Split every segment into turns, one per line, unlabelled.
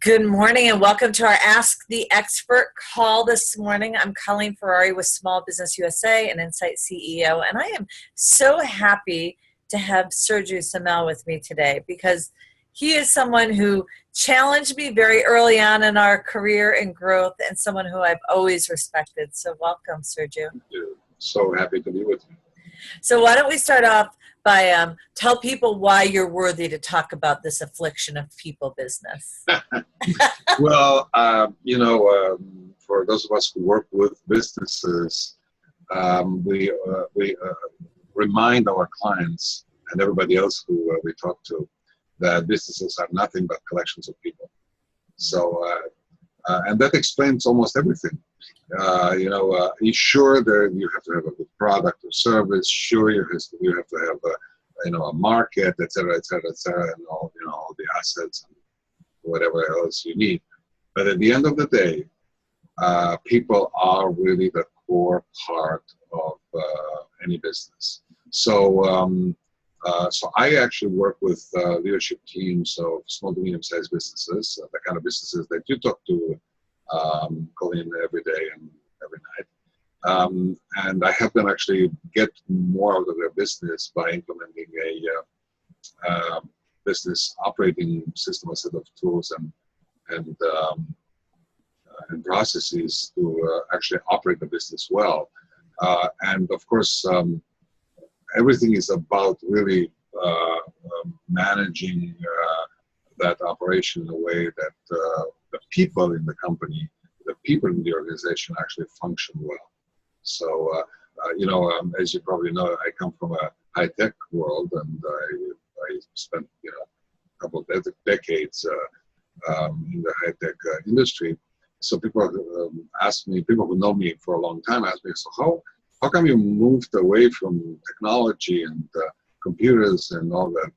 Good morning and welcome to our Ask the Expert call this morning. I'm Colleen Ferrary with Small Business USA and InsightCEO, and I am so happy to have Sergiu Simmel with me today because he is someone who challenged me very early on in our career and growth and someone who I've always respected. So welcome, Sergiu.
Thank you. So happy to be with you.
So why don't we start off by tell people why you're worthy to talk about this affliction of people business.
Well, for those of us who work with businesses, we remind our clients and everybody else who we talk to that businesses are nothing but collections of people. So, and that explains almost everything. Sure, there you have to have a good product or service. Sure, you have to have a market, et cetera, and all the assets and whatever else you need. But at the end of the day, people are really the core part of any business. So I actually work with leadership teams of small to medium-sized businesses, the kind of businesses that you talk to, Colleen, every day and every night. And I help them actually get more out of their business by implementing a business operating system, a set of tools and processes to actually operate the business well. And of course, everything is about really managing that operation in a way that the people in the company, the people in the organization actually function well. So, as you probably know, I come from a high-tech world, and I spent a couple of decades in the high-tech industry. So people ask me, people who know me for a long time ask me, so how come you moved away from technology and computers and all that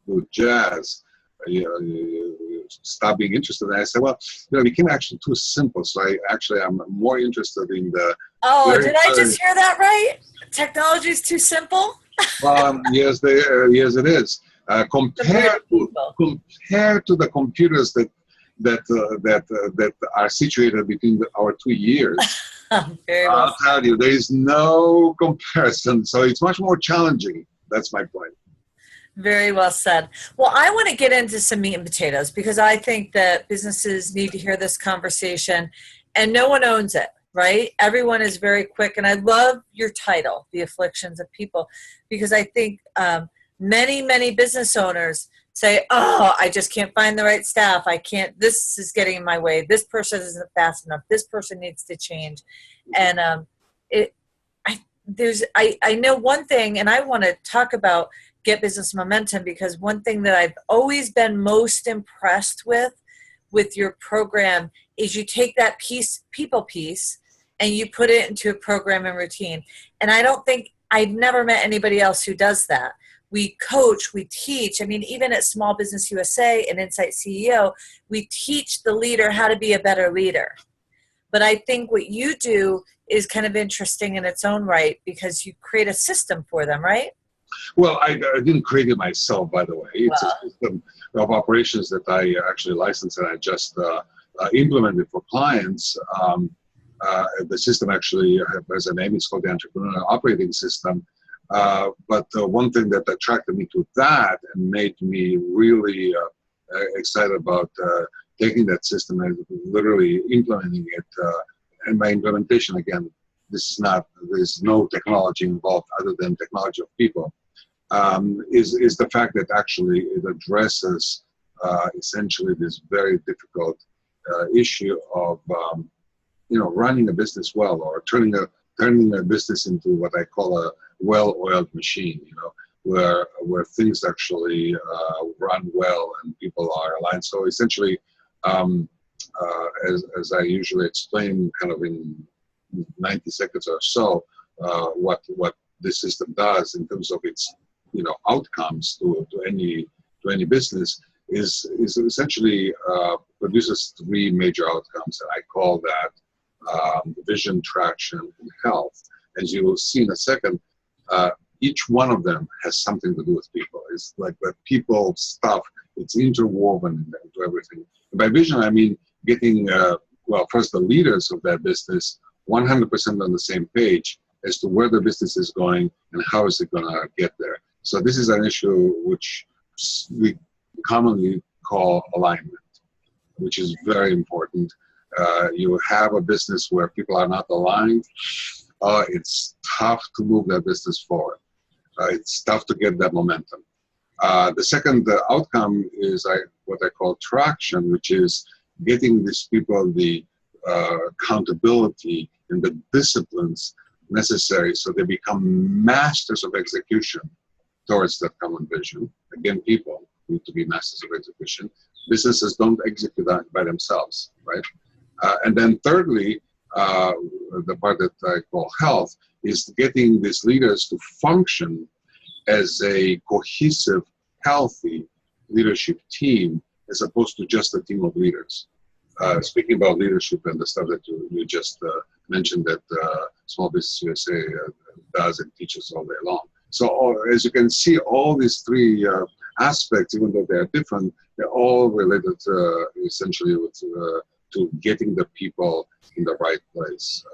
good jazz? You stop being interested. And I said, well, it became actually too simple. So I'm more interested in the.
Oh, did I just hear that right? Technology is too simple?
Yes, it is. Compared to the computers that are situated between our 2 ears, I'll tell you, there is no comparison. So it's much more challenging. That's my point.
Very well said. Well, I want to get into some meat and potatoes because I think that businesses need to hear this conversation and no one owns it, right? Everyone is very quick. And I love your title, The Afflictions of People, because I think many, many business owners say, oh, I just can't find the right staff. This is getting in my way. This person isn't fast enough. This person needs to change. And I know one thing, and I want to talk about Get Business Momentum, because one thing that I've always been most impressed with your program is you take that people piece, and you put it into a program and routine. And I've never met anybody else who does that. We coach, we teach. I mean, even at Small Business USA and InsightCEO, we teach the leader how to be a better leader. But I think what you do is kind of interesting in its own right because you create a system for them, right?
Well, I didn't create it myself, by the way. It's a system of operations that I actually licensed and I just implemented for clients. The system actually has a name. It's called the Entrepreneur Operating System. But one thing that attracted me to that and made me really excited about taking that system and literally implementing it. And by implementation, again, there's no technology involved other than technology of people, is the fact that actually it addresses essentially this very difficult issue of running a business well, or turning a business into what I call a well-oiled machine, where things actually run well and people are aligned. So essentially, as I usually explain, kind of in 90 seconds or so, what this system does in terms of its outcomes to any business is essentially produces three major outcomes, and I call that vision, traction, and health. As you will see in a second, each one of them has something to do with people. It's like the people stuff It's interwoven into everything. And by vision, I mean getting, first the leaders of that business 100% on the same page as to where the business is going and how is it going to get there. So this is an issue which we commonly call alignment, which is very important. You have a business where people are not aligned. It's tough to move that business forward. It's tough to get that momentum. The second outcome is what I call traction, which is getting these people the accountability and the disciplines necessary so they become masters of execution towards that common vision. Again, people need to be masters of execution. Businesses don't execute that by themselves, right? And then thirdly, the part that I call health is getting these leaders to function as a cohesive, healthy leadership team as opposed to just a team of leaders. Speaking about leadership and the stuff that you just mentioned that Small Business USA does and teaches all day long. So as you can see, all these three aspects, even though they are different, they're all related essentially to getting the people in the right place.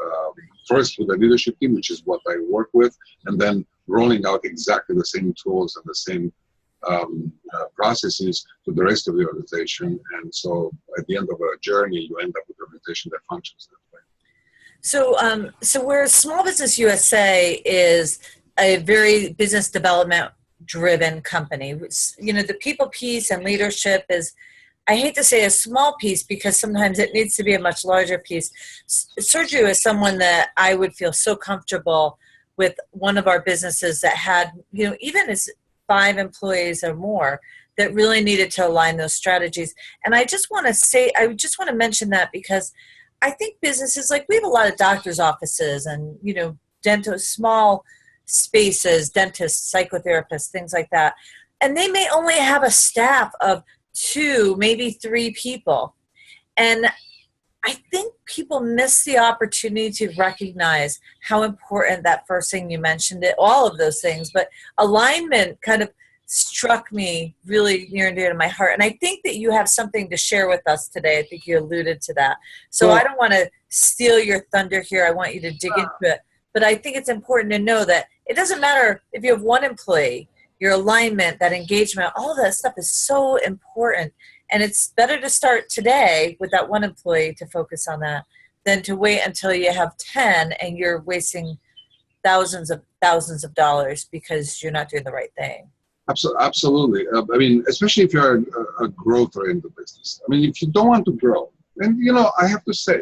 First with the leadership team, which is what I work with, and then rolling out exactly the same tools and the same processes to the rest of the organization. And so at the end of a journey, you end up with an organization that functions that way.
So where Small Business USA is a very business development driven company, the people piece and leadership is, I hate to say a small piece because sometimes it needs to be a much larger piece. Sergiu is someone that I would feel so comfortable with one of our businesses that had, even as 5 employees or more, that really needed to align those strategies. And I just want to mention that because I think businesses, like we have a lot of doctor's offices and, small spaces, dentists, psychotherapists, things like that. And they may only have a staff of 2, maybe 3 people. And I think people miss the opportunity to recognize how important that first thing you mentioned, all of those things, but alignment kind of struck me really near and dear to my heart. And I think that you have something to share with us today. I think you alluded to that. So I don't want to steal your thunder here. I want you to dig into it. But I think it's important to know that it doesn't matter if you have 1 employee, your alignment, that engagement, all that stuff is so important. And it's better to start today with that 1 employee to focus on that than to wait until you have 10 and you're wasting thousands of dollars because you're not doing the right thing.
Absolutely. I mean, especially if you're a growth-oriented business. I mean, if you don't want to grow, and, I have to say,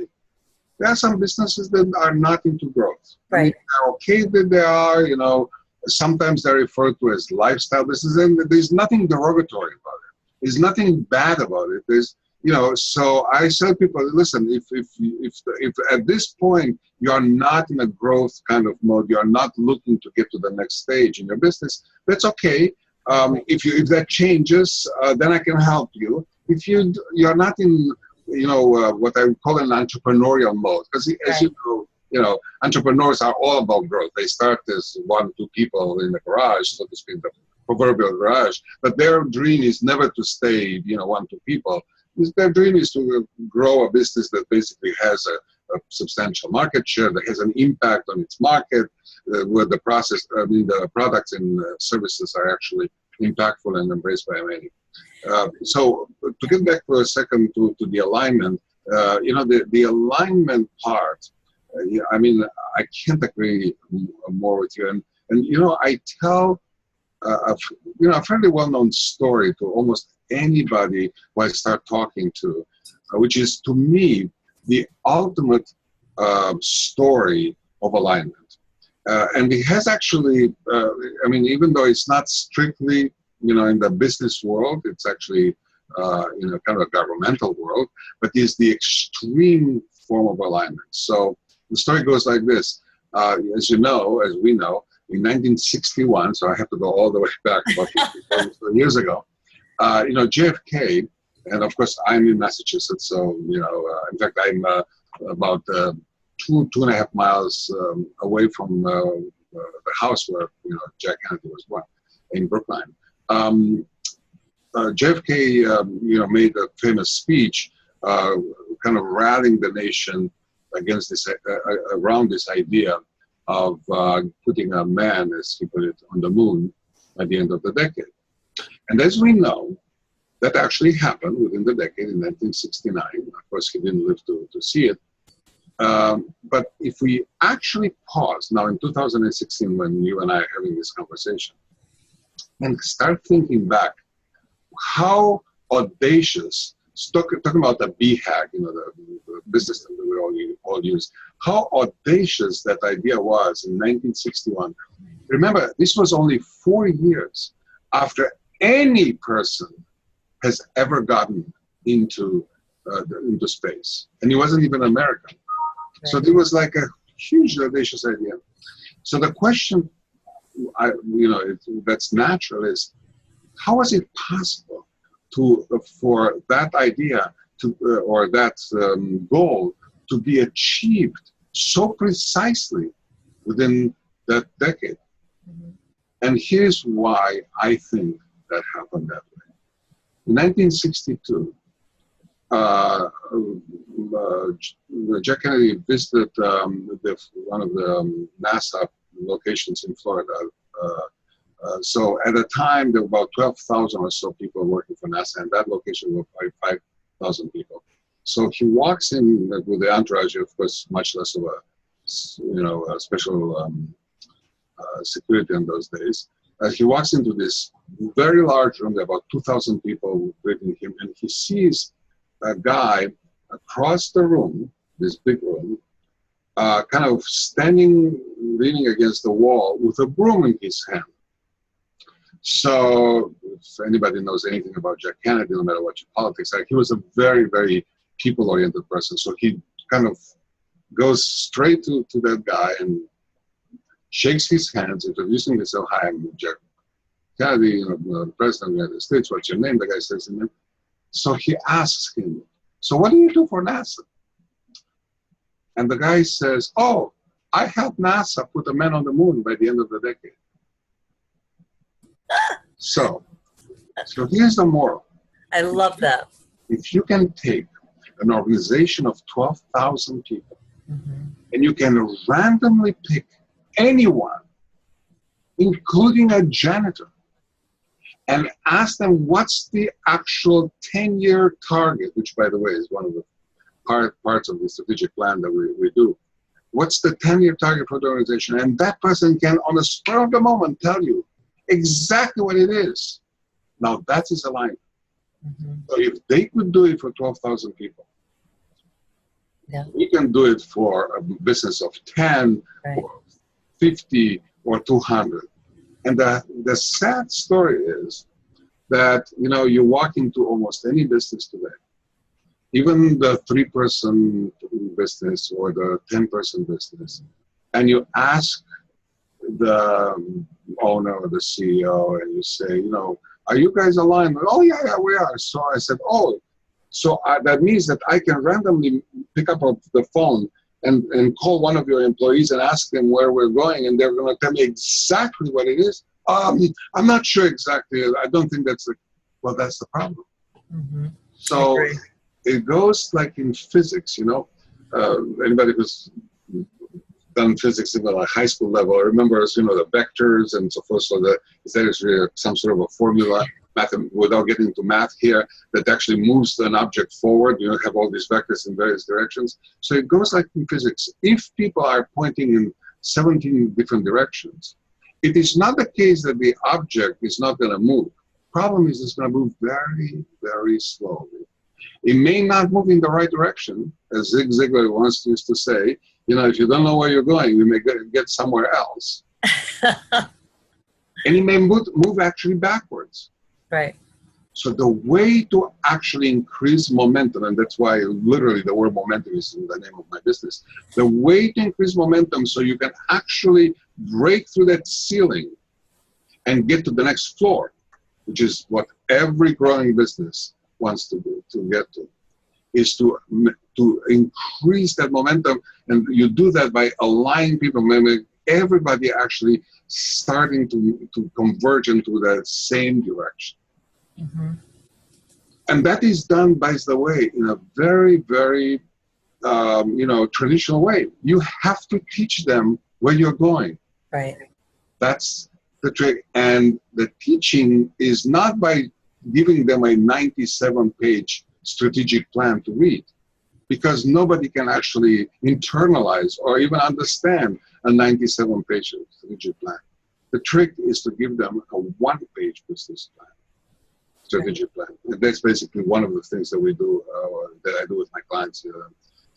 there are some businesses that are not into growth.
Right.
I mean, they're okay that they are, sometimes they're referred to as lifestyle businesses, and there's nothing derogatory about it. There's nothing bad about it. There's, so I tell people, listen, if at this point you're not in a growth kind of mode, you're not looking to get to the next stage in your business, that's okay. If that changes, then I can help you. If you're not in, what I would call an entrepreneurial mode, because as you know, entrepreneurs are all about growth. They start as 1, 2 people in the garage, so to speak, the proverbial garage, but their dream is never to stay, 1, 2 people. Their dream is to grow a business that basically has a substantial market share, that has an impact on its market, where the products and services are actually impactful and embraced by many. So to get back for a second to the alignment, the alignment part, I can't agree more with you. And I tell a fairly well-known story to almost anybody who I start talking to, which is, to me, the ultimate story of alignment. And it has actually, even though it's not strictly, in the business world, it's actually, kind of a governmental world, but it's the extreme form of alignment. So the story goes like this. As we know, in 1961, so I have to go all the way back about 50 years ago, JFK, and of course I'm in Massachusetts, so, in fact, I'm about 2.5 miles away from the house where, Jack Kennedy was born, in Brookline. JFK, made a famous speech, kind of rallying the nation against this, around this idea of putting a man, as he put it, on the moon at the end of the decade. And as we know, that actually happened within the decade in 1969. Of course, he didn't live to see it. But if we actually pause now in 2016, when you and I are having this conversation, and start thinking back, how audacious, talking about the BHAG, the business that we all use, how audacious that idea was in 1961. Remember, this was only 4 years after any person has ever gotten into space, and he wasn't even American. Right. So there was like a huge audacious idea. So the question, that's natural is, how is it possible for that idea or that goal to be achieved so precisely within that decade? Mm-hmm. And here's why I think that happened that way. In 1962, Jack Kennedy visited one of the NASA locations in Florida. So at the time, there were about 12,000 or so people working for NASA, and that location were probably 5,000 people. So he walks in with the entourage, of course, much less of a special security in those days. He walks into this very large room, there are about 2,000 people greeting him, and he sees a guy across the room, this big room, kind of standing, leaning against the wall with a broom in his hand. So if anybody knows anything about Jack Kennedy, no matter what your politics are, he was a very, very people-oriented person. So he kind of goes straight to that guy and shakes his hands, introducing himself. Hi, I'm Jack Kennedy, the President of the United States. What's your name? The guy says his name. So he asks him, so what do you do for NASA? And the guy says, oh, I helped NASA put a man on the moon by the end of the decade. So here's the moral.
I love that.
If you can take an organization of 12,000 people, mm-hmm. and you can randomly pick anyone, including a janitor, and ask them what's the actual 10-year target, which, by the way, is one of the parts of the strategic plan that we do. What's the 10-year target for the organization? And that person can, on the spur of the moment, tell you exactly what it is. Now, that is alignment. Mm-hmm. So if they could do it for 12,000 people, yeah. we can do it for a business of 10 right. or 50 or 200. And the sad story is that, you walk into almost any business today, even the 3-person business or the 10-person business, and you ask the owner or the CEO and you say, are you guys aligned? Oh, yeah, we are. So I said, so that means that I can randomly pick up the phone and call one of your employees and ask them where we're going, and they're going to tell me exactly what it is. I'm not sure exactly. I don't think that's that's the problem. Mm-hmm. So it goes like in physics, anybody who's done physics at a high school level remembers, the vectors and so forth. So that is really some sort of a formula, without getting into math here, that actually moves an object forward. You have all these vectors in various directions. So it goes like in physics. If people are pointing in 17 different directions, it is not the case that the object is not going to move. Problem is it's going to move very, very slowly. It may not move in the right direction, as Zig Ziglar once used to say. If you don't know where you're going, you may get somewhere else. And it may move actually backwards. Right. So the way to actually increase momentum, and that's why literally the word momentum is in the name of my business, the way to increase momentum so you can actually break through that ceiling and get to the next floor, which is what every growing business wants to get to, is to increase that momentum. And you do that by aligning people, maybe everybody actually starting to converge into the same direction.
Mm-hmm.
And that is done, by the way, in a very, very, traditional way. You have to teach them where you're going.
Right.
That's the trick. And the teaching is not by giving them a 97-page strategic plan to read, because nobody can actually internalize or even understand a 97-page strategic plan. The trick is to give them a one-page business plan, strategic plan. And that's basically one of the things that we do, that I do with my clients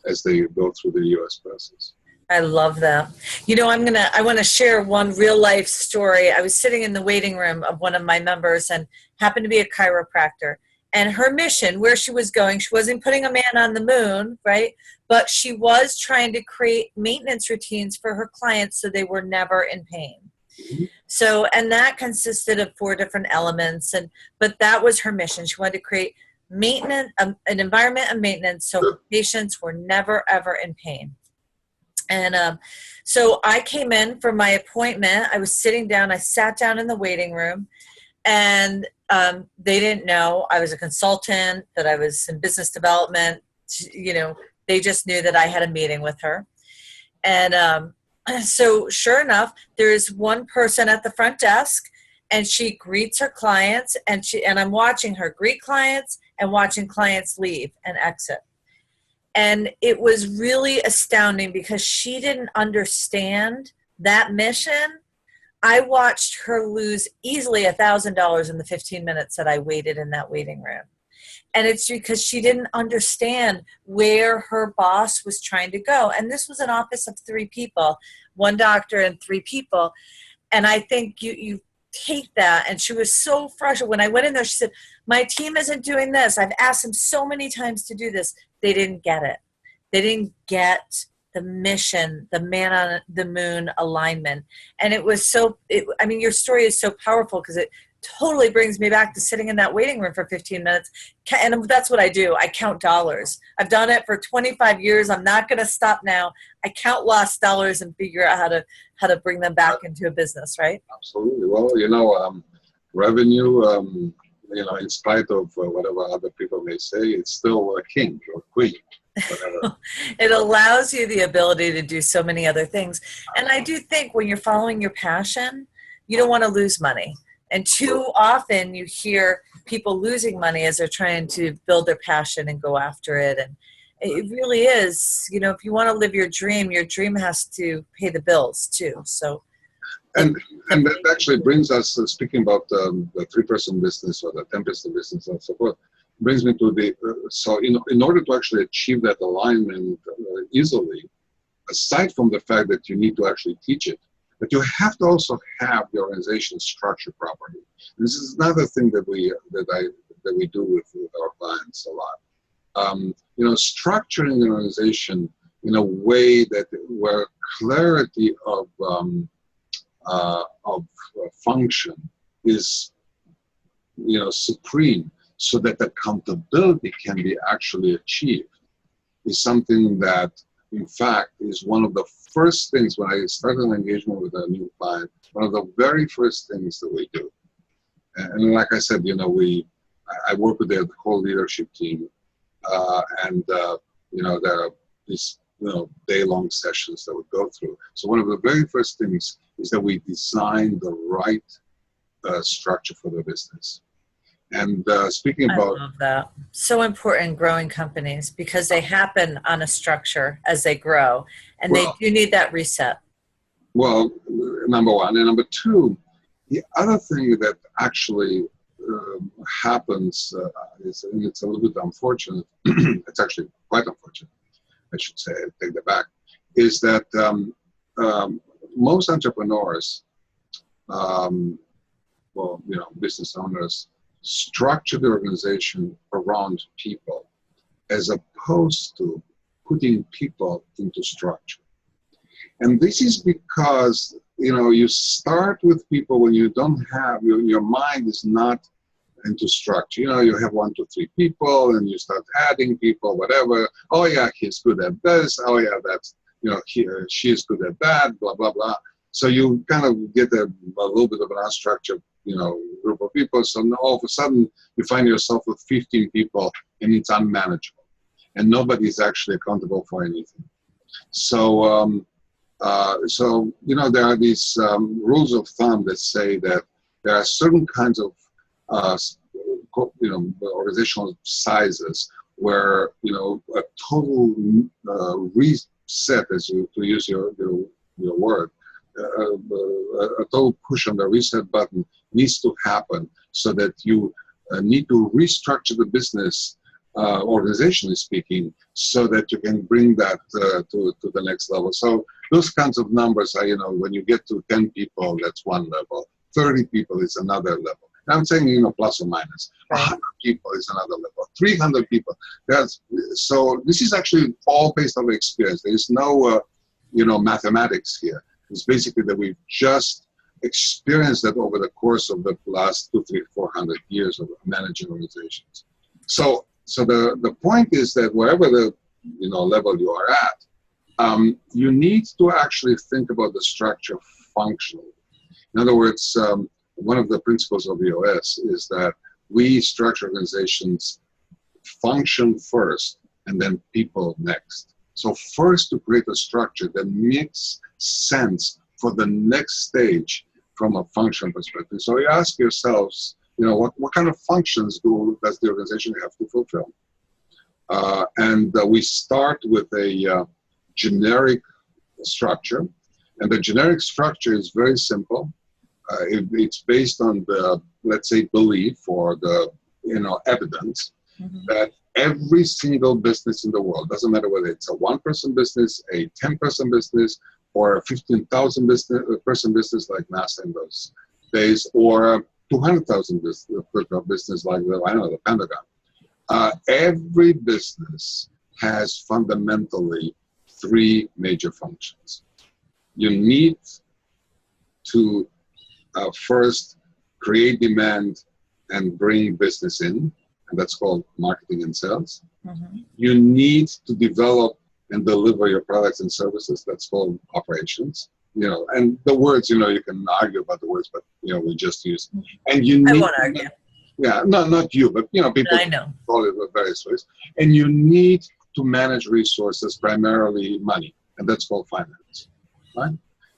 as they go through the US process.
I love that. I want to share one real life story. I was sitting in the waiting room of one of my members and happened to be a chiropractor. And her mission, where she was going, she wasn't putting a man on the moon, right? But she was trying to create maintenance routines for her clients so they were never in pain.
Mm-hmm.
So, and that consisted of 4 different elements. But that was her mission. She wanted to create maintenance, an environment of maintenance so her patients were never, ever in pain. And so I came in for my appointment. I was sitting down. I sat down in the waiting room, and they didn't know I was a consultant, that I was in business development. They just knew that I had a meeting with her. And so sure enough, there's one person at the front desk, and she greets her clients, and I'm watching her greet clients and watching clients leave and exit. And it was really astounding because she didn't understand that mission. I watched her lose easily $1,000 in the 15 minutes that I waited in that waiting room. And it's because she didn't understand where her boss was trying to go. And this was an office of 3 people, 1 doctor and 3 people. And I think you take that. And she was so frustrated. When I went in there, she said, my team isn't doing this. I've asked them so many times to do this. They didn't get it. They didn't get the mission, the man on the moon alignment. And it was your story is so powerful because it totally brings me back to sitting in that waiting room for 15 minutes. And that's what I do. I count dollars. I've done it for 25 years. I'm not going to stop now. I count lost dollars and figure out how to bring them back into a business, right? Absolutely.
Well, revenue, in spite of whatever other people may say, it's still a king or queen.
It allows you the ability to do so many other things. And I do think when you're following your passion, you don't want to lose money. And too often you hear people losing money as they're trying to build their passion and go after it. And it really is, if you want to live your dream has to pay the bills too. So.
And that actually brings us, speaking about the 3-person business or the 10-person business and so forth, brings me to so in order to actually achieve that alignment easily, aside from the fact that you need to actually teach it, but you have to also have the organization structured properly. This is another thing that we do with our clients a lot. Structuring the organization in a way where clarity of function is supreme, so that accountability can be actually achieved, is something that, in fact, is one of the first things when I start an engagement with a new client, one of the very first things that we do. And like I said, I work with the whole leadership team, and there are these day-long sessions that we go through. So one of the very first things is that we design the right structure for the business. And speaking about...
I love that. So important growing companies because they happen on a structure as they grow. And they do need that reset.
Well, number one. And number two, the other thing that actually happens is, and it's a little bit unfortunate, it's actually quite unfortunate, I should say, I take that back, is that most entrepreneurs, business owners, structure the organization around people as opposed to putting people into structure. And this is because, you start with people when you don't have, your mind is not into structure. You have 1, 2, 3 people and you start adding people, whatever. Oh yeah, he's good at this. Oh yeah, that's, she's good at that, blah, blah, blah. So you kind of get a little bit of an unstructured, group of people. So now all of a sudden you find yourself with 15 people and it's unmanageable and nobody is actually accountable for anything. So, there are these rules of thumb that say that there are certain kinds of, organizational sizes where, a total reset, to use your word, a total push on the reset button needs to happen so that you need to restructure the business, organizationally speaking, so that you can bring that to the next level. So those kinds of numbers are, when you get to 10 people, that's one level. 30 people is another level. I'm saying, plus or minus. 100 people is another level. 300 people. So this is actually all based on experience. There is no, mathematics here. It's basically that we've just experienced that over the course of the last 200, 300, 400 years of managing organizations. So the point is that wherever the level you are at, you need to actually think about the structure functionally. In other words, one of the principles of EOS is that we structure organizations function first and then people next. So first to create a structure that makes sense for the next stage from a function perspective. So you ask yourselves, what kind of functions does the organization have to fulfill? And we start with a generic structure. And the generic structure is very simple. It's based on the, let's say, belief or the, evidence that every single business in the world, doesn't matter whether it's a one-person business, a 10-person business, or a 15,000 person business like NASA in those days, or a 200,000 business like the Pentagon. Every business has fundamentally three major functions. You need to first create demand and bring business in, and that's called marketing and sales. You need to develop and deliver your products and services. That's called operations. And the words, you can argue about the words, but we just use. And you need. I
won't argue.
Yeah, no, not you, but people
I know.
call it various ways. And you need to manage resources, primarily money, and that's called finance, right?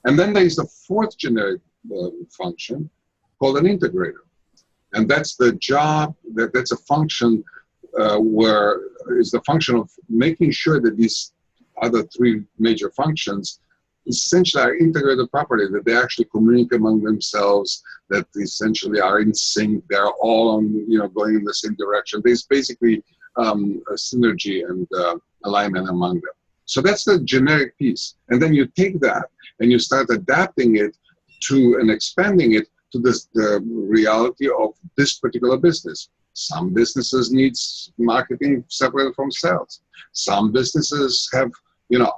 And then there is the fourth generic function called an integrator, and that's the job. That's a function where is the function of making sure that these other three major functions essentially are integrated properly, that they actually communicate among themselves, that essentially are in sync, they're all on, going in the same direction. There's basically a synergy and alignment among them. So that's the generic piece. And then you take that and you start adapting it to and expanding it to the reality of this particular business. Some businesses need marketing separate from sales. Some businesses have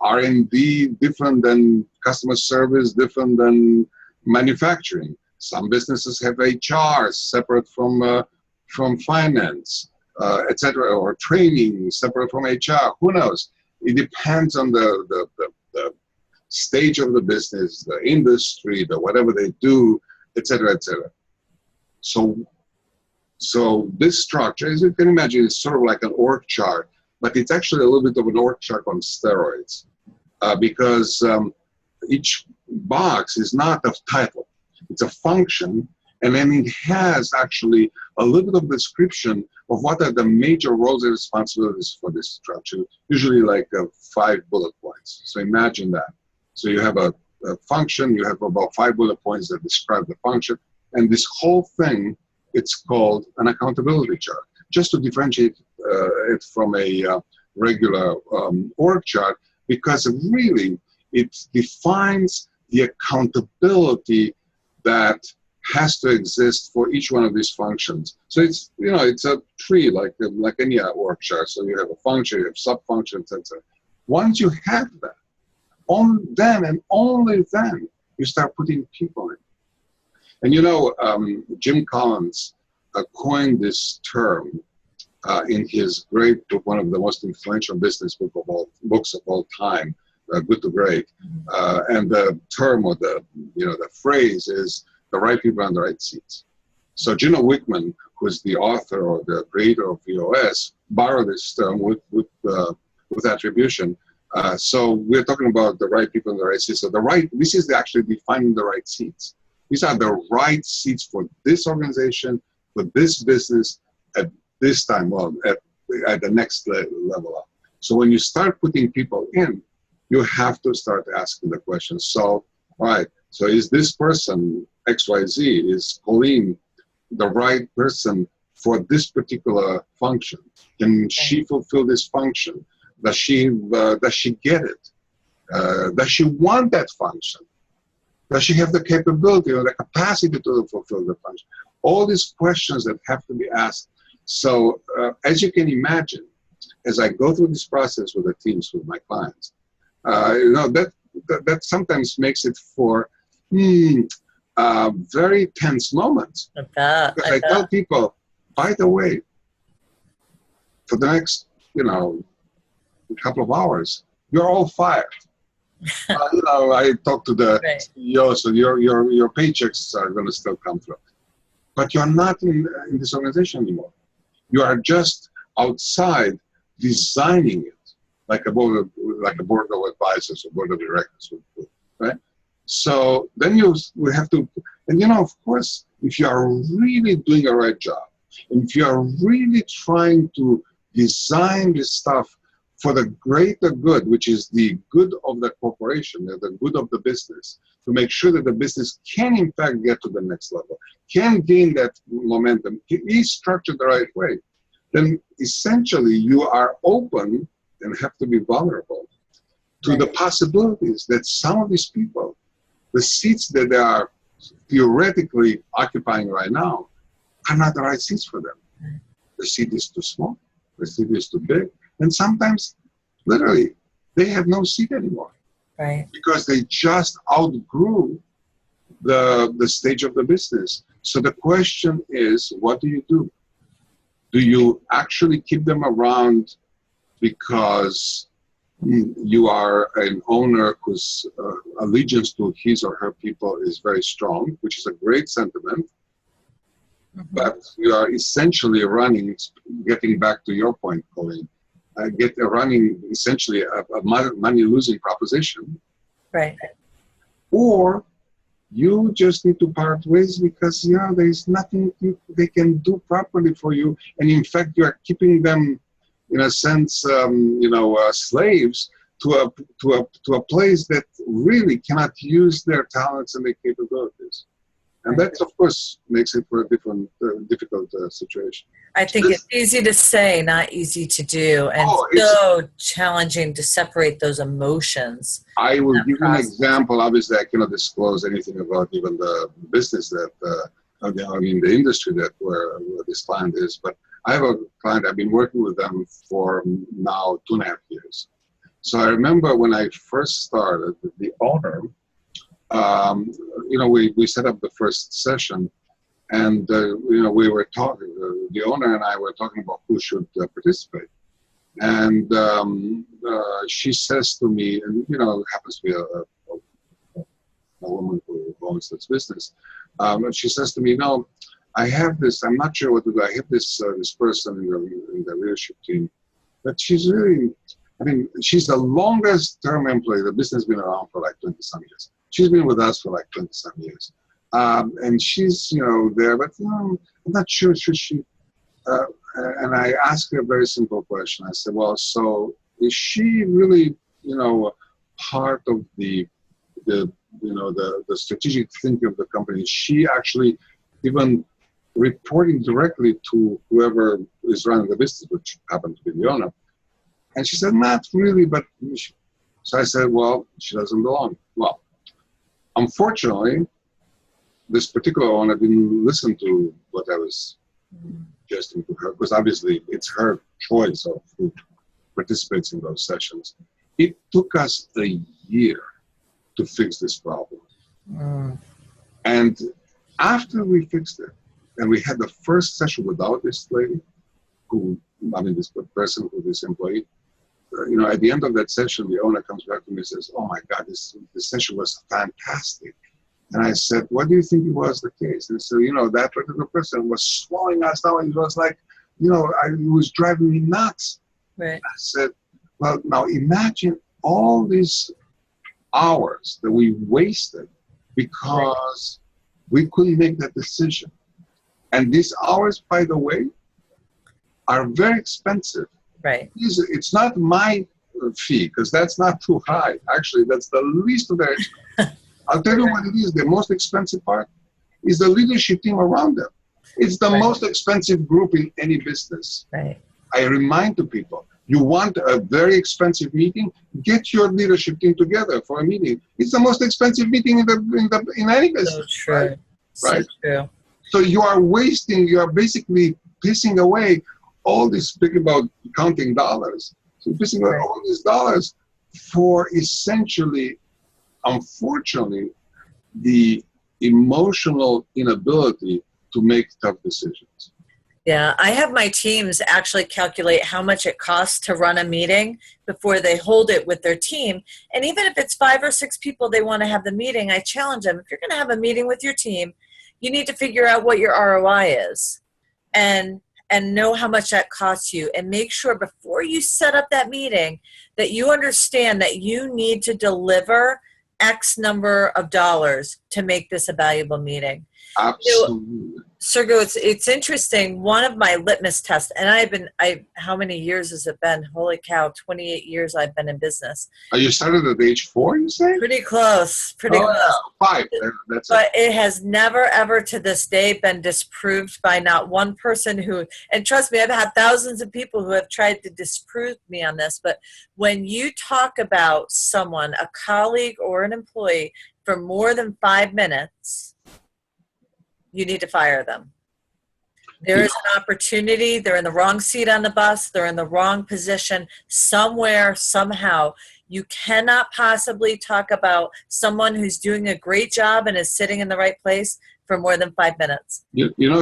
R&D different than customer service, different than manufacturing. Some businesses have HR separate from finance, etc., or training separate from HR. Who knows? It depends on the stage of the business, the industry, the whatever they do, etc., etc. So this structure, as you can imagine, is sort of like an org chart, but it's actually a little bit of an org chart on steroids, because each box is not a title. It's a function, and then it has actually a little bit of description of what are the major roles and responsibilities for this structure, usually like 5 bullet points. So imagine that. So you have a function, you have about 5 bullet points that describe the function, and this whole thing, it's called an accountability chart, just to differentiate it from a regular org chart, because really it defines the accountability that has to exist for each one of these functions. So it's it's a tree like any org chart. So you have a function, you have sub-functions, etc. Once you have that, then and only then you start putting people in. And Jim Collins coined this term in his great book, one of the most influential business books of all time, Good to Great. And the term or the phrase is the right people on the right seats. So Gino Wickman, who's the author or the creator of EOS, borrowed this term with attribution. So we're talking about the right people in the right seats. So this is actually defining the right seats. These are the right seats for this organization, for this business at this time, well, at the next level up. So when you start putting people in, you have to start asking the question. So, all right, so is this person, XYZ, is Colleen the right person for this particular function? Can she fulfill this function? Does she get it? Does she want that function? Does she have the capability or the capacity to fulfill the function? All these questions that have to be asked. So as you can imagine, as I go through this process with the teams, with my clients, that sometimes makes it for very tense moments. I tell people, by the way, for the next, couple of hours, you're all fired. I talk to the CEO, so your paychecks are going to still come through. But you're not in this organization anymore. You are just outside designing it, like a board of advisors or board of directors, right? So then we have to, and of course, if you are really doing a right job, and if you are really trying to design this stuff for the greater good, which is the good of the corporation, the good of the business, to make sure that the business can in fact get to the next level, can gain that momentum, is structured the right way, then essentially you are open and have to be vulnerable to the possibilities that some of these people, the seats that they are theoretically occupying right now, are not the right seats for them. The seat is too small, the seat is too big, and sometimes, literally, they have no seat anymore.
Right.
Because they just outgrew the stage of the business. So the question is, what do you do? Do you actually keep them around because you are an owner whose allegiance to his or her people is very strong, which is a great sentiment, but you are essentially running, getting back to your point, Colleen, running essentially a money-losing proposition.
Right.
Or you just need to part ways because there is nothing they can do properly for you, and in fact you are keeping them, in a sense, slaves to a place that really cannot use their talents and their capabilities. And that, of course, makes it for a difficult situation.
I think it's easy to say, not easy to do, and so challenging to separate those emotions.
I will give you an example. Obviously, I cannot disclose anything about even the business the industry where this client is. But I have a client, I've been working with them for now 2.5 years. So I remember when I first started, the owner, we set up the first session, and we were talking. The owner and I were talking about who should participate, and she says to me, and happens to be a woman who owns this business. And she says to me, I have this. I'm not sure what to do. I have this person in the leadership team, but she's really. She's the longest term employee. The business has been around for like 20-some years. She's been with us for like 20-some years. And she's, there, but, I'm not sure, should she? And I asked her a very simple question. I said, well, so is she really, part of the strategic thinking of the company? Is she actually even reporting directly to whoever is running the business, which happened to be the owner? And she said, not really, but so I said, well, she doesn't belong. Well, unfortunately, this particular owner didn't listen to what I was suggesting to her, because obviously it's her choice of who participates in those sessions. It took us a year to fix this problem. And after we fixed it, and we had the first session without this lady, this person, this employee, at the end of that session, the owner comes back to me and says, oh my God, this session was fantastic. And I said, what do you think was the case? And so, that particular person was slowing us down. It was like, it was driving me nuts.
Right.
I said, well, now imagine all these hours that we wasted because we couldn't make that decision. And these hours, by the way, are very expensive.
Right.
It's not my fee, because that's not too high. Actually, that's the least of their expense. I'll tell you what it is. The most expensive part is the leadership team around them. It's the most expensive group in any business.
Right.
I remind the people, you want a very expensive meeting, get your leadership team together for a meeting. It's the most expensive meeting in any business. So
true.
Right?
So true.
So you are basically pissing away all this, speaking about counting dollars. So pissing away all these dollars for essentially, unfortunately, the emotional inability to make tough decisions.
Yeah, I have my teams actually calculate how much it costs to run a meeting before they hold it with their team. And even if it's 5 or 6 people they want to have the meeting, I challenge them, if you're going to have a meeting with your team, you need to figure out what your ROI is and know how much that costs you, and make sure before you set up that meeting that you understand that you need to deliver X number of dollars to make this a valuable meeting.
Absolutely.
Sergio, it's interesting. One of my litmus tests, and how many years has it been? Holy cow, 28 years I've been in business.
You started at age 4, you say?
Pretty close. Yeah,
5.
But it has never, ever to this day been disproved by not one person who, and trust me, I've had thousands of people who have tried to disprove me on this, but when you talk about someone, a colleague or an employee, for more than 5 minutes, you need to fire them. There is an opportunity. They're in the wrong seat on the bus. They're in the wrong position somewhere, somehow. You cannot possibly talk about someone who's doing a great job and is sitting in the right place for more than 5 minutes.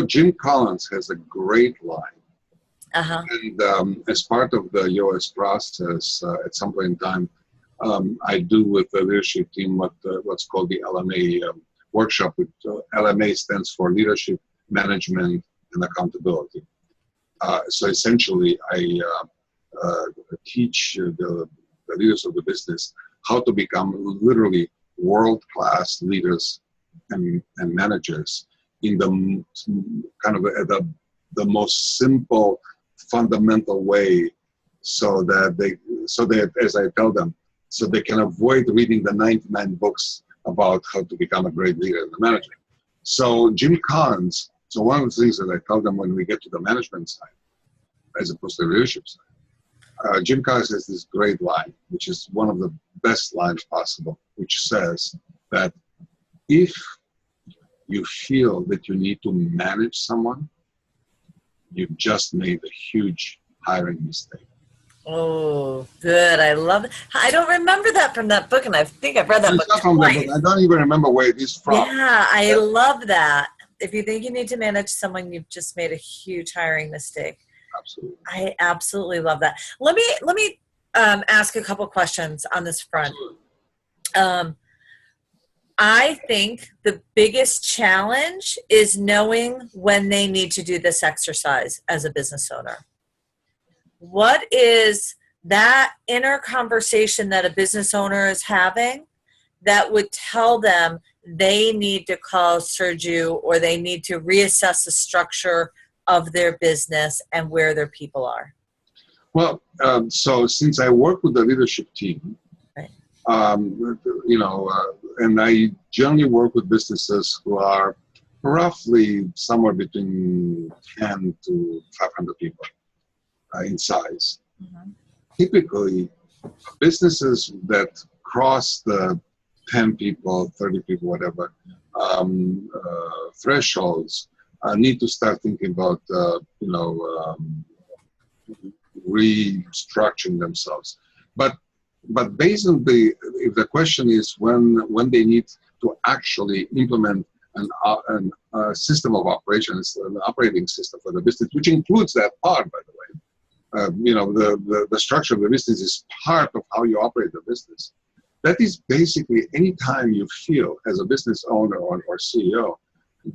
Jim Collins has a great line.
Uh-huh.
And as part of the US process, at some point in time, I do with the leadership team what's called the LMA workshop. LMA stands for Leadership, Management, and Accountability. So essentially, I teach the leaders of the business how to become literally world-class leaders and managers in the kind of the most simple, fundamental way, so that as I tell them, so they can avoid reading the 99 books about how to become a great leader and a manager. So Jim Collins, so one of the things that I tell them when we get to the management side, as opposed to the leadership side, Jim Collins has this great line, which is one of the best lines possible, which says that if you feel that you need to manage someone, you've just made a huge hiring mistake.
Oh, good. I love it. I don't remember that from that book, and I think I've read that book twice.
I don't even remember where it is from.
Yeah, I love that. If you think you need to manage someone, you've just made a huge hiring mistake.
Absolutely.
I absolutely love that. Let me ask a couple questions on this front. I think the biggest challenge is knowing when they need to do this exercise as a business owner. What is that inner conversation that a business owner is having that would tell them they need to call Sergiu, or they need to reassess the structure of their business and where their people are?
Well, so since I work with the leadership team,
right.
And I generally work with businesses who are roughly somewhere between 10 to 500 people in size. Mm-hmm. Typically, businesses that cross the 10 people, 30 people, whatever, thresholds need to start thinking about, restructuring themselves. But based on if the question is when they need to actually implement a system of operations, an operating system for the business, which includes that part, by the way. The structure of the business is part of how you operate the business. That is basically any time you feel as a business owner or CEO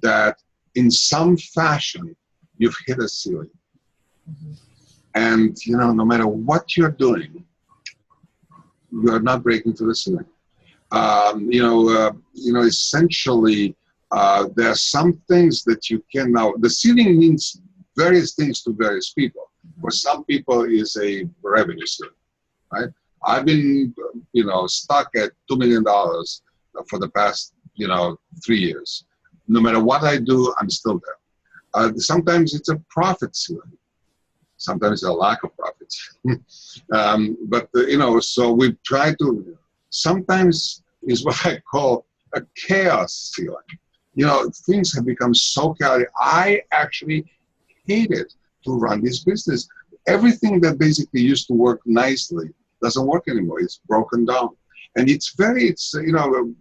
that in some fashion you've hit a ceiling. And, no matter what you're doing, you're not breaking through the ceiling. Essentially, there are some things that you can now, the ceiling means various things to various people. For some people is a revenue ceiling, right? I've been, stuck at $2 million for the past, 3 years. No matter what I do, I'm still there. Sometimes it's a profit ceiling. Sometimes a lack of profits. So we've tried to, sometimes is what I call a chaos ceiling. Things have become so chaotic. I actually hated to run this business. Everything that basically used to work nicely doesn't work anymore. It's broken down. And it's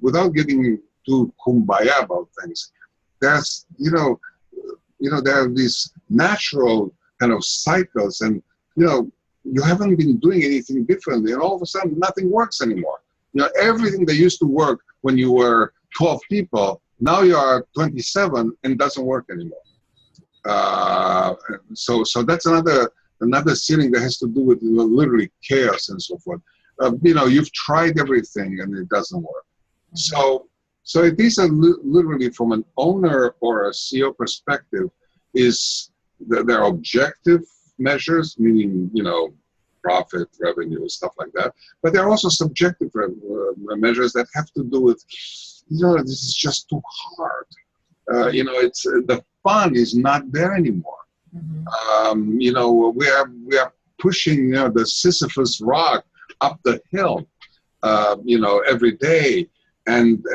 without getting too kumbaya about things, there's, there are these natural kind of cycles, and you haven't been doing anything differently, and all of a sudden nothing works anymore. Everything that used to work when you were 12 people, now you are 27 and doesn't work anymore. So that's another ceiling that has to do with literally chaos and so forth. You've tried everything and it doesn't work. So it is literally from an owner or a CEO perspective, is there are objective measures, meaning, profit, revenue, stuff like that. But there are also subjective measures that have to do with, this is just too hard. It's the fun is not there anymore. We are pushing, the Sisyphus rock up the hill, every day. And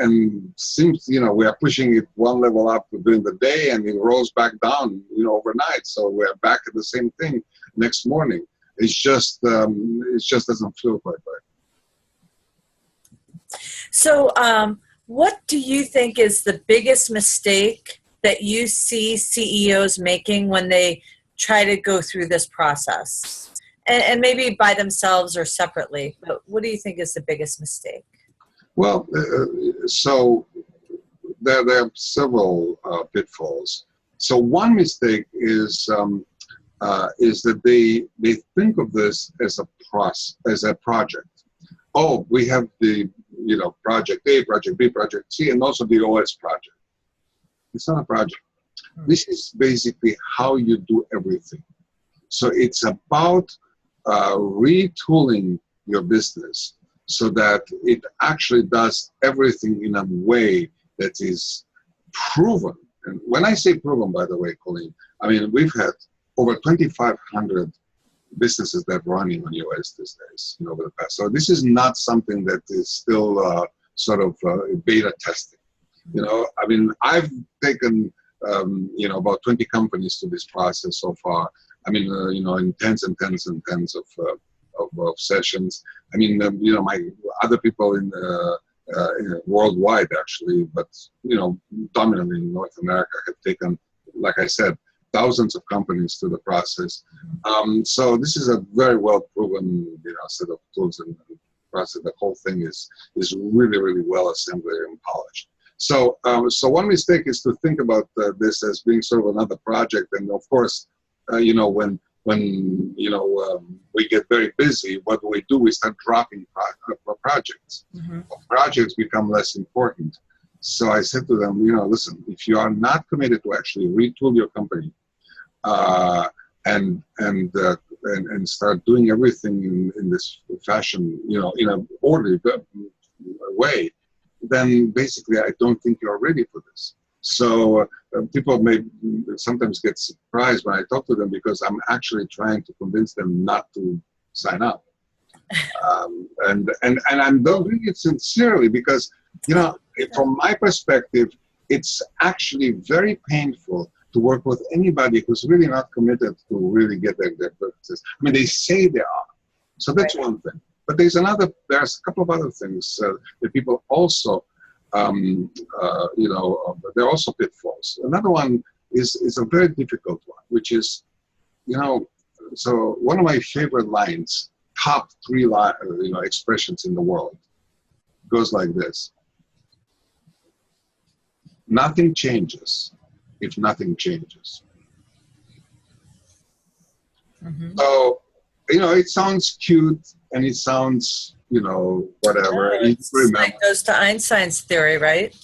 seems, we are pushing it one level up during the day and it rolls back down, overnight. So we're back at the same thing next morning. It just doesn't feel quite right.
So what do you think is the biggest mistake that you see CEOs making when they try to go through this process? And maybe by themselves or separately, but what do you think is the biggest mistake?
Well, so there are several pitfalls. So one mistake is that they think of this as a project. Oh, we have the project A, project B, project C, and also the OS project. It's not a project. This is basically how you do everything. So it's about retooling your business so that it actually does everything in a way that is proven. And when I say proven, by the way, Colleen, I mean, we've had over 2,500 businesses that are running on US these days, over the past. So this is not something that is still beta testing. I mean, I've taken, about 20 companies to this process so far. I mean, in tens and tens and tens of sessions. I mean, my other people in worldwide actually, but dominantly in North America have taken, like I said, thousands of companies through the process. So this is a very well proven, set of tools and process. The whole thing is really, really well assembled and polished. So one mistake is to think about this as being sort of another project. And of course, when we get very busy, what do? We start dropping projects. Projects become less important. So I said to them, listen, if you are not committed to actually retool your company and start doing everything in this fashion, in an orderly way, then basically I don't think you're ready for this. So people may sometimes get surprised when I talk to them because I'm actually trying to convince them not to sign up. And I'm doing it sincerely because, from my perspective, it's actually very painful to work with anybody who's really not committed to really get their purposes. I mean, they say they are. So that's one thing. But there's a couple of other things that people also, there are also pitfalls. Another one is a very difficult one, which is, so one of my favorite lines, top 3 expressions in the world. goes like this. Nothing changes if nothing changes.
Mm-hmm.
So, it sounds cute and it sounds, whatever.
No, it's like goes to Einstein's theory, right?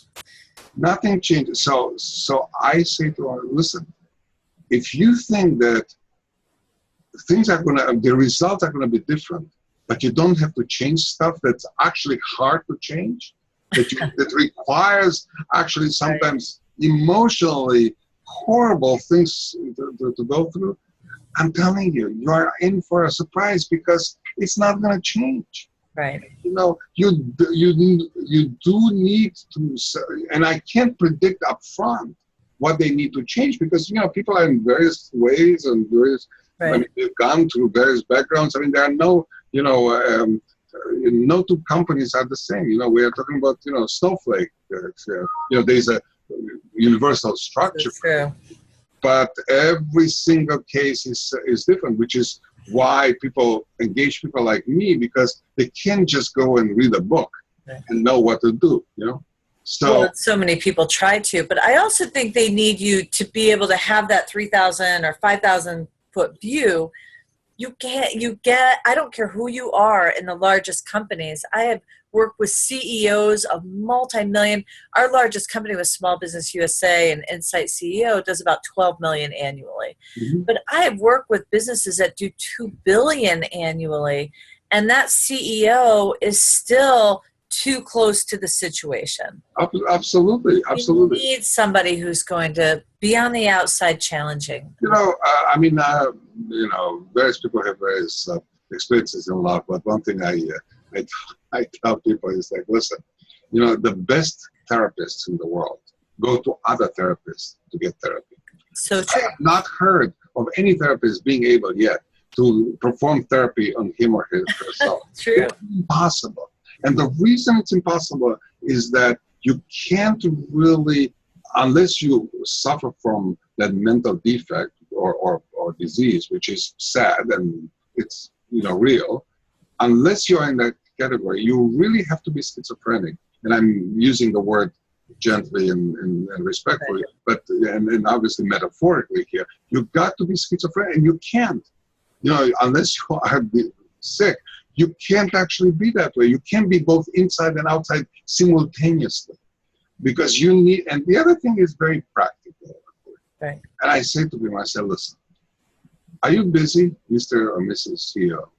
Nothing changes. So I say to her, listen, if you think that the results are going to be different, but you don't have to change stuff that's actually hard to change, that requires actually sometimes emotionally horrible things to go through, I'm telling you, you are in for a surprise because it's not going to change.
Right.
You do need to, and I can't predict upfront what they need to change because, people are in various ways and various,
right.
they've gone through various backgrounds. There are no, no two companies are the same. We are talking about, Snowflake. There's a universal structure.
That's true.
But every single case is different, which is why people engage people like me, because they can't just go and read a book and know what to do, So
many people try to, but I also think they need you to be able to have that 3,000 or 5,000 foot view. You get, I don't care who you are in the largest companies. I have worked with CEOs of multi-million. Our largest company was Small Business USA, and InsightCEO does about 12 million annually.
Mm-hmm.
But I have worked with businesses that do 2 billion annually, and that CEO is still too close to the situation.
Absolutely.
You need somebody who's going to be on the outside challenging.
Various people have various experiences in life, but one thing I tell people is like, listen, the best therapists in the world go to other therapists to get therapy.
So true.
I have not heard of any therapist being able yet to perform therapy on him or herself.
True.
It's impossible. And the reason it's impossible is that you can't really, unless you suffer from that mental defect or disease, which is sad and it's real, unless you're in that category, you really have to be schizophrenic. And I'm using the word gently and respectfully, but and obviously metaphorically here. You've got to be schizophrenic, and you can't, unless you are sick. You can't actually be that way. You can't be both inside and outside simultaneously, because you need. And the other thing is very practical.
Right.
And I say to them, I say, listen, are you busy, Mr. or Mrs. CEO?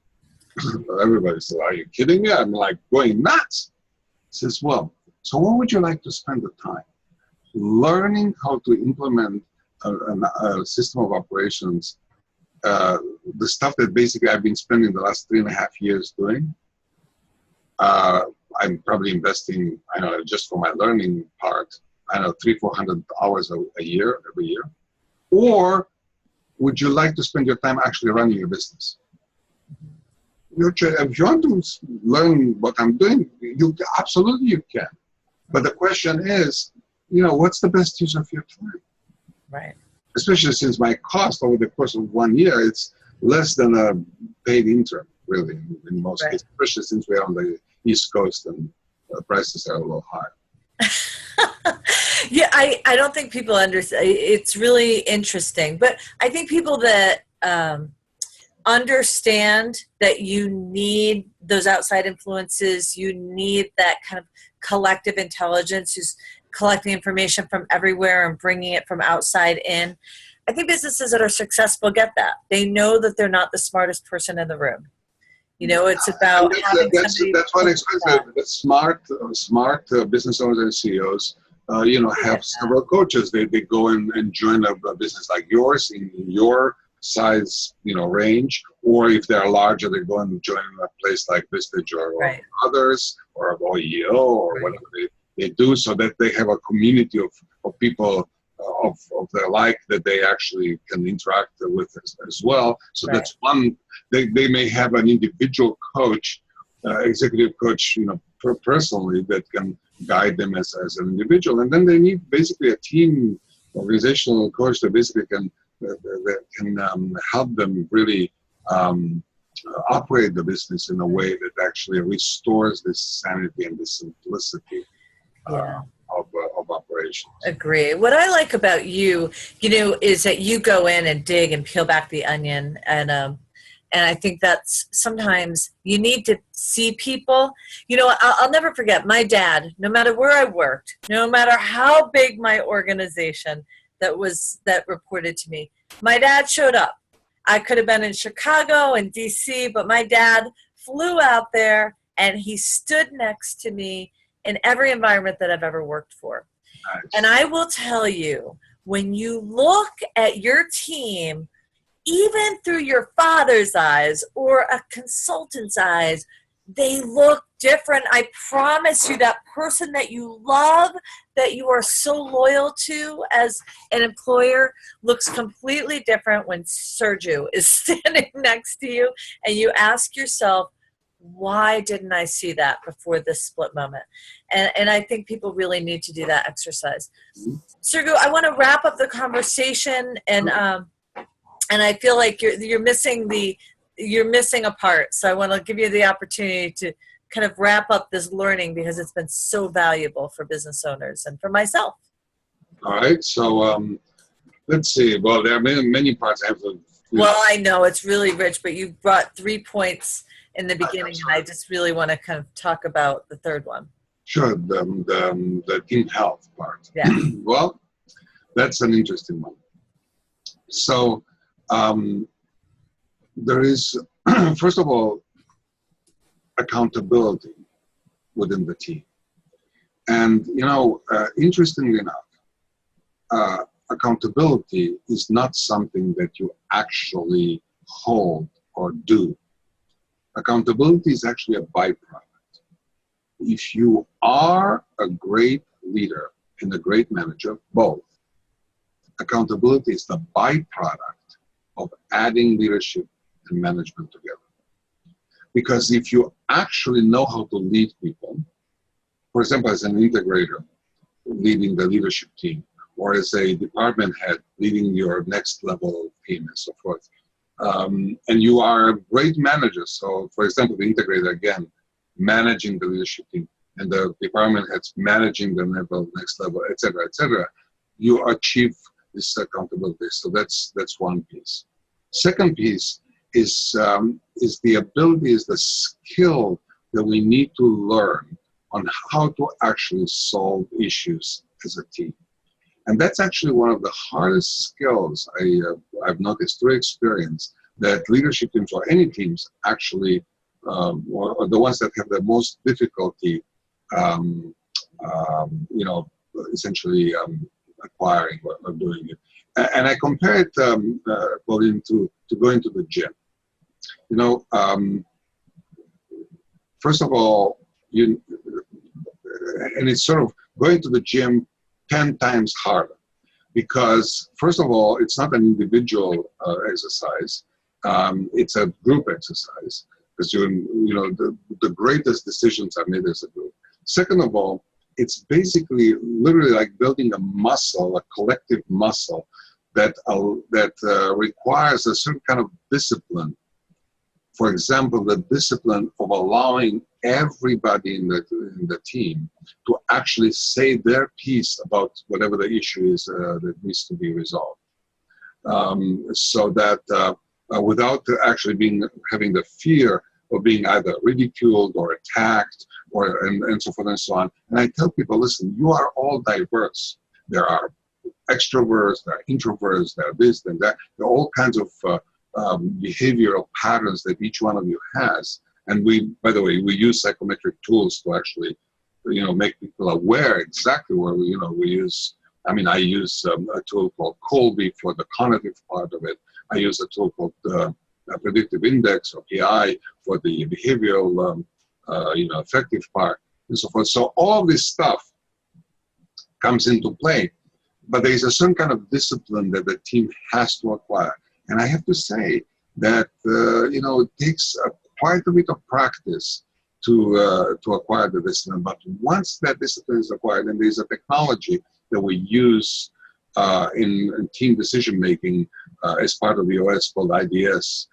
Everybody says, are you kidding me? I'm like going nuts. He says, well, so what would you like to spend the time? Learning how to implement a system of operations, the stuff that basically I've been spending the last 3.5 years doing. I'm probably investing, just for my learning part, 300-400 hours a year, every year. Or would you like to spend your time actually running your business? If you want to learn what I'm doing, absolutely you can. But the question is, what's the best use of your time?
Right.
Especially since my cost over the course of 1 year, it's less than a paid intern, really, in most cases, especially since we're on the East Coast and prices are a little high.
Yeah, I don't think people understand. It's really interesting. But I think people that understand that you need those outside influences, you need that kind of collective intelligence who's collecting information from everywhere and bringing it from outside in. I think businesses that are successful get that. They know that they're not the smartest person in the room. It's about having somebody. That's
what explains that smart business owners and CEOs, have several coaches. They go and join a business like yours in your size, range, or if they're larger, they go and join a place like Vistage or others, or OEO or whatever they do, so that they have a community of people of their like that they actually can interact with as well. So that's one. They may have an individual coach, executive coach, personally, that can guide them as an individual, and then they need basically a team, organizational coach that basically can help them really operate the business in a way that actually restores this sanity and this simplicity of operations.
Agree. What I like about you, is that you go in and dig and peel back the onion, and I think that's sometimes you need to see people. I'll never forget my dad. No matter where I worked, no matter how big my organization that reported to me, my dad showed up. I could have been in Chicago and DC, but my dad flew out there and he stood next to me in every environment that I've ever worked for.
Nice.
And I will tell you, when you look at your team, even through your father's eyes or a consultant's eyes, they look different. I promise you, that person that you love, that you are so loyal to as an employer, looks completely different when Sergiu is standing next to you, and you ask yourself, why didn't I see that before this split moment? And I think people really need to do that exercise. Sergiu, I want to wrap up the conversation, and I feel like you're missing a part. So I want to give you the opportunity to kind of wrap up this learning, because it's been so valuable for business owners and for myself.
All right. So let's see. Well, there are many parts I have to.
Well, I know it's really rich, but you brought 3 points in the beginning, and I just really want to kind of talk about the third one.
Sure. The team health part.
Yeah.
Well, that's an interesting one. So there is, first of all, accountability within the team. And, interestingly enough, accountability is not something that you actually hold or do. Accountability is actually a byproduct. If you are a great leader and a great manager, both, accountability is the byproduct of adding leadership and management together. Because if you actually know how to lead people, for example, as an integrator leading the leadership team, or as a department head leading your next level team and so forth, and you are a great manager, so for example, the integrator, again, managing the leadership team, and the department heads managing the next level, et cetera, you achieve this accountability. So that's one piece. Second piece is the ability, is the skill that we need to learn on how to actually solve issues as a team. And that's actually one of the hardest skills I've noticed through experience, that leadership teams or any teams actually, or the ones that have the most difficulty, essentially acquiring or doing it. And I compare it, Colleen, to going to the gym. First of all, and it's sort of going to the gym 10 times harder, because first of all, it's not an individual exercise. It's a group exercise, because the greatest decisions are made as a group. Second of all, it's basically literally like building a muscle, a collective muscle that requires a certain kind of discipline. For example, the discipline of allowing everybody in the team to actually say their piece about whatever the issue is that needs to be resolved, so that without actually having the fear of being either ridiculed or attacked and so forth and so on. And I tell people, listen, you are all diverse. There are extroverts, there are introverts, there are this and that. There are all kinds of behavioral patterns that each one of you has. And by the way, we use psychometric tools to actually, make people aware exactly where we use. I use a tool called Colby for the cognitive part of it. I use a tool called Predictive Index, or PI, for the behavioral, effective part, and so forth. So all of this stuff comes into play, but there is a certain kind of discipline that the team has to acquire. And I have to say that, it takes quite a bit of practice to acquire the discipline. But once that discipline is acquired, and there's a technology that we use in team decision-making as part of the OS called IDS,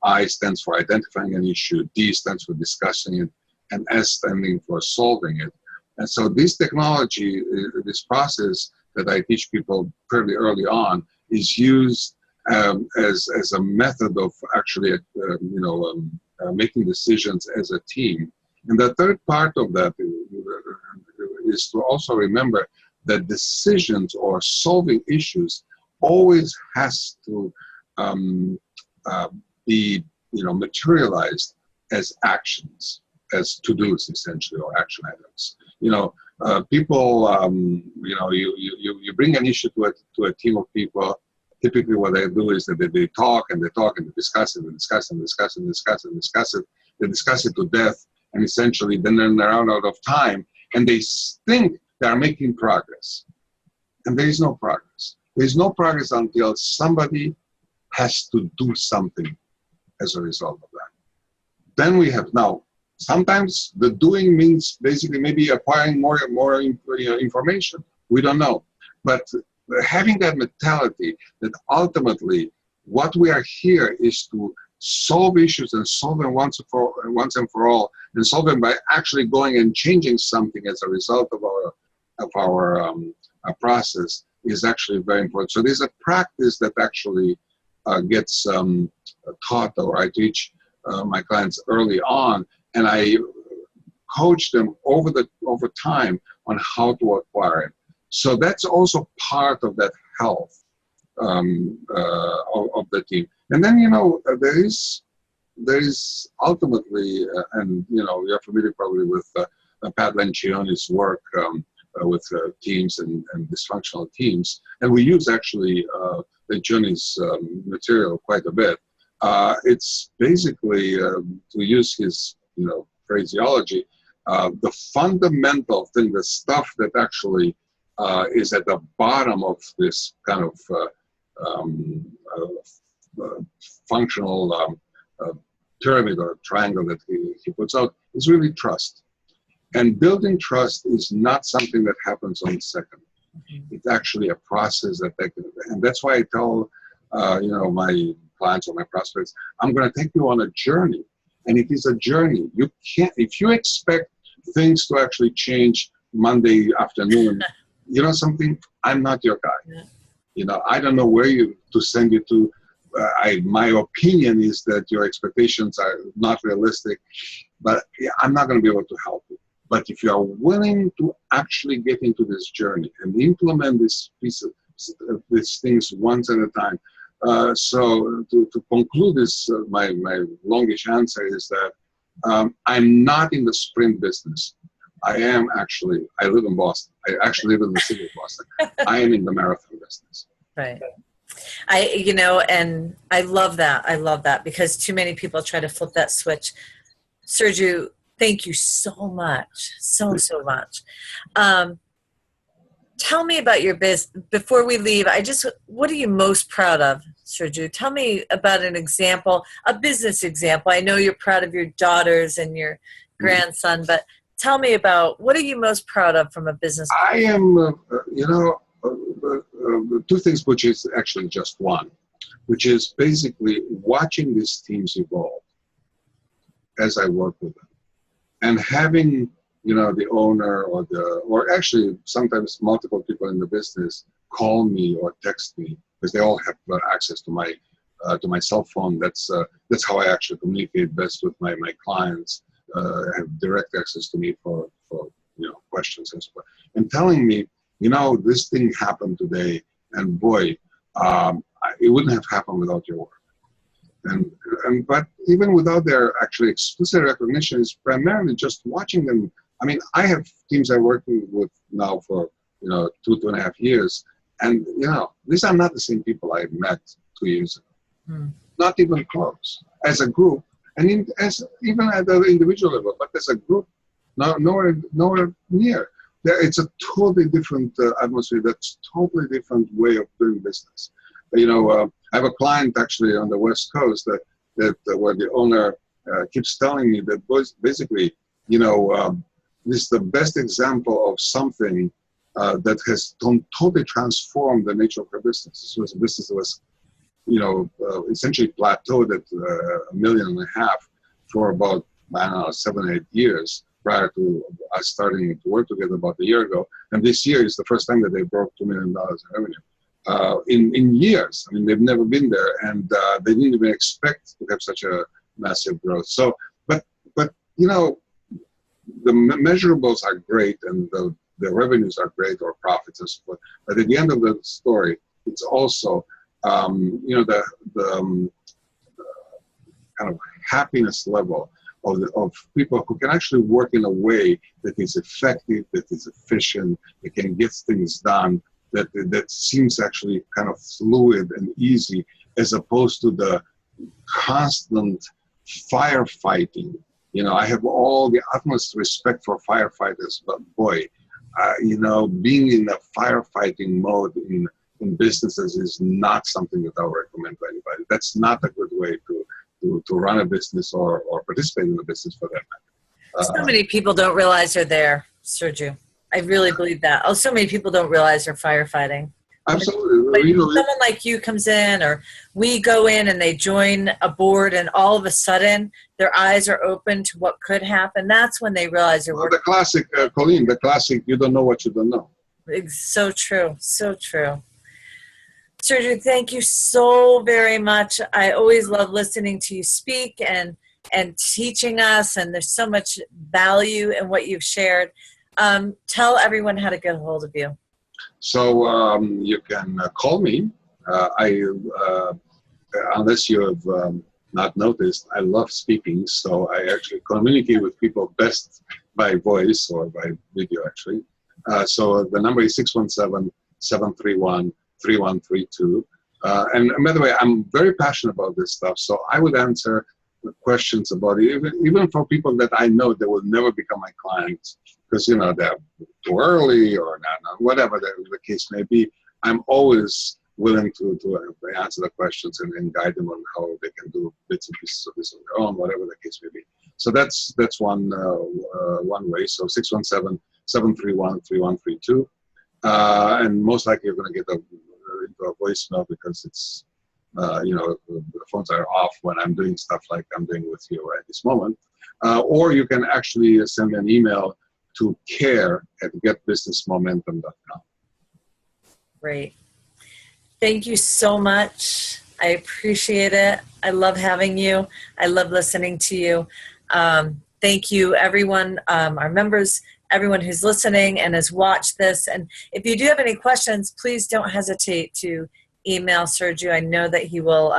I stands for identifying an issue, D stands for discussing it, and S standing for solving it. And so this technology, this process that I teach people fairly early on, is used as a method of actually, making decisions as a team. And the third part of that is to also remember that decisions or solving issues always has to be materialized as actions, as to-dos essentially, or action items. People, you bring an issue to a team of people. Typically what they do is that they talk and they discuss it and discuss and discuss and discuss and discuss it. They discuss it to death, and essentially then they're out of time, and they think they're making progress. And there is no progress. There is no progress until somebody has to do something as a result of that. Then we have now, sometimes the doing means basically maybe acquiring more and more information. We don't know. But having that mentality that ultimately what we are here is to solve issues and solve them once and for all, and solve them by actually going and changing something as a result of our process is actually very important. So there's a practice that actually gets taught, or I teach my clients early on, and I coach them over time on how to acquire it. So that's also part of that health of the team. And then there is ultimately, and you're familiar probably with Pat Lencioni's work with teams and dysfunctional teams, and we use actually Lencioni's material quite a bit. It's basically, to use his phraseology, the fundamental thing, the stuff that actually is at the bottom of this kind of functional pyramid or triangle that he puts out, is really trust. And building trust is not something that happens on a second. It's actually a process that and that's why I tell my clients or my prospects, I'm going to take you on a journey. And it is a journey. You can't, if you expect things to actually change Monday afternoon, something, I'm not your guy. Yeah. I don't know where to send you to. My opinion is that your expectations are not realistic, but I'm not going to be able to help you. But if you are willing to actually get into this journey and implement these things once at a time. So to conclude this, my longish answer is that I'm not in the sprint business. I live in Boston. I actually live in the city of Boston. I am in the marathon business.
Right. And I love that. I love that because too many people try to flip that switch. Sergiu, thank you so much. So much. Tell me about your business. Before we leave, what are you most proud of, Sergiu? Tell me about an example, a business example. I know you're proud of your daughters and your grandson, but tell me about what are you most proud of from a business?
I am, two things, which is actually just one, which is basically watching these teams evolve as I work with them, and having the owner or actually sometimes multiple people in the business call me or text me, because they all have access to my cell phone. That's how I actually communicate best with my clients. Have direct access to me for questions and so forth, and telling me, this thing happened today, and boy, it wouldn't have happened without your work. But even without their actually explicit recognition, it's primarily just watching them. I mean, I have teams I'm working with now for 2.5 years, and these are not the same people I met 2 years ago. Not even close. As a group, and even at the individual level, but as a group, nowhere near. It's a totally different atmosphere. That's totally different way of doing business. I have a client actually on the West Coast that where the owner keeps telling me that basically, this is the best example of something that has totally transformed the nature of her business. This was a business that was, essentially plateaued at $1.5 million for about, I don't know, 7 or 8 years prior to us starting to work together about a year ago. And this year is the first time that they broke $2 million in revenue in years. I mean, they've never been there, and they didn't even expect to have such a massive growth. So, but the measurables are great, and the revenues are great, or profits and so forth. But at the end of the story, it's also the kind of happiness level of people who can actually work in a way that is effective, that is efficient, that can get things done, that seems actually kind of fluid and easy, as opposed to the constant firefighting. I have all the utmost respect for firefighters, but boy, being in a firefighting mode in businesses is not something that I would recommend to anybody. That's not a good way to run a business or participate in a business for that matter.
So many people don't realize they're there, Sergiu. I really believe that. Oh, so many people don't realize they're firefighting.
Absolutely.
When someone like you comes in, or we go in and they join a board, and all of a sudden their eyes are open to what could happen, that's when they realize they're working.
The classic, Colleen, you don't know what you don't know.
It's so true. So true. Sergiu, thank you so very much. I always love listening to you speak and teaching us, and there's so much value in what you've shared. Tell everyone how to get a hold of you.
So you can call me. Unless you have not noticed, I love speaking, so I actually communicate with people best by voice or by video, actually. So the number is 617-731-3132. And by the way, I'm very passionate about this stuff, so I would answer the questions about it, even for people that I know that will never become my clients, because they're too early or not, whatever the case may be. I'm always willing to answer the questions and guide them on how they can do bits and pieces of this on their own, whatever the case may be. So that's one way. So 617-731-3132, and most likely you're going to get into a voicemail, because it's the phones are off when I'm doing stuff like I'm doing with you right this moment. Or you can actually send an email to care@getbusinessmomentum.com.
Great. Thank you so much. I appreciate it. I love having you. I love listening to you. Thank you, everyone, our members, everyone who's listening and has watched this. And if you do have any questions, please don't hesitate to email Sergiu. I know that he will.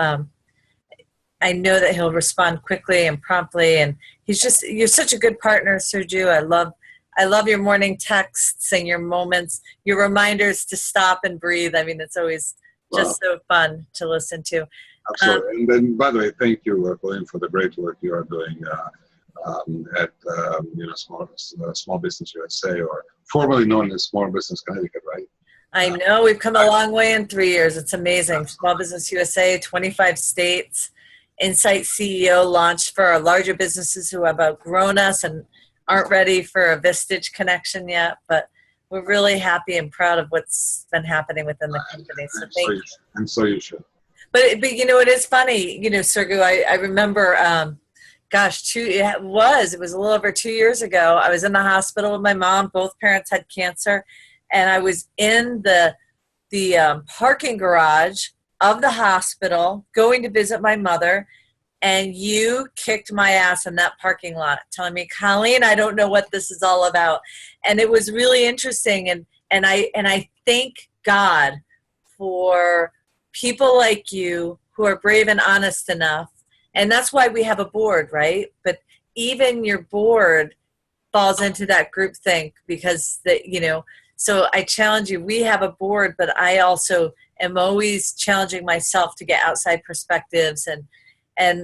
I know that he'll respond quickly and promptly. And you're such a good partner, Sergiu. I love your morning texts and your moments, your reminders to stop and breathe. I mean, it's always just so fun to listen to.
Absolutely. And then, by the way, thank you, Colleen, for the great work you are doing at Small Business USA, or formerly known as Small Business Connecticut, right?
I know. We've come a long way in 3 years. It's amazing. Small Business USA, 25 states. InsightCEO launched for our larger businesses who have outgrown us and aren't ready for a Vistage connection yet, but we're really happy and proud of what's been happening within the company. So thank you.
And so you should.
But it is funny, Sergiu, I remember, it was a little over 2 years ago. I was in the hospital with my mom. Both parents had cancer, and I was in the parking garage of the hospital going to visit my mother, and you kicked my ass in that parking lot, telling me, Colleen, I don't know what this is all about. And it was really interesting. And I thank God for people like you who are brave and honest enough. And that's why we have a board, right? But even your board falls into that groupthink, because so I challenge you. We have a board, but I also am always challenging myself to get outside perspectives, and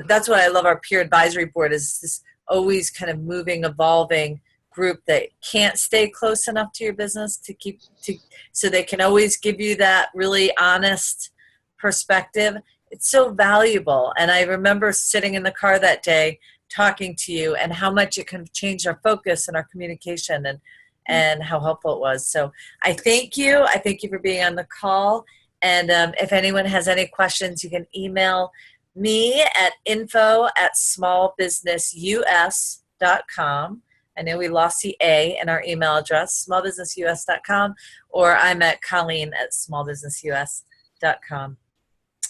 that's what I love. Our peer advisory board is this always kind of moving, evolving group that can't stay close enough to your business so they can always give you that really honest perspective. It's so valuable. And I remember sitting in the car that day talking to you, and how much it can change our focus and our communication, and how helpful it was. So I thank you. I thank you for being on the call. And if anyone has any questions, you can email me at info@smallbusinessus.com. I know we lost the A in our email address, smallbusinessus.com, or I'm at Colleen@smallbusinessus.com.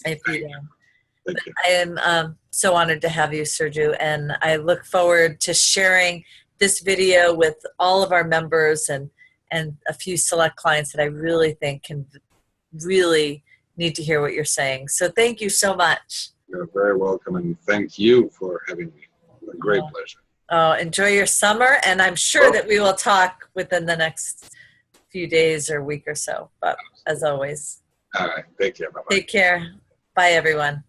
If you I am so honored to have you, Sergiu, and I look forward to sharing this video with all of our members and a few select clients that I really think can really need to hear what you're saying. So thank you so much.
You're very welcome, and thank you for having me. A great pleasure.
Oh, enjoy your summer, and I'm sure that we will talk within the next few days or week or so. But as always,
all right, take care. Bye-bye.
Take care. Bye, everyone.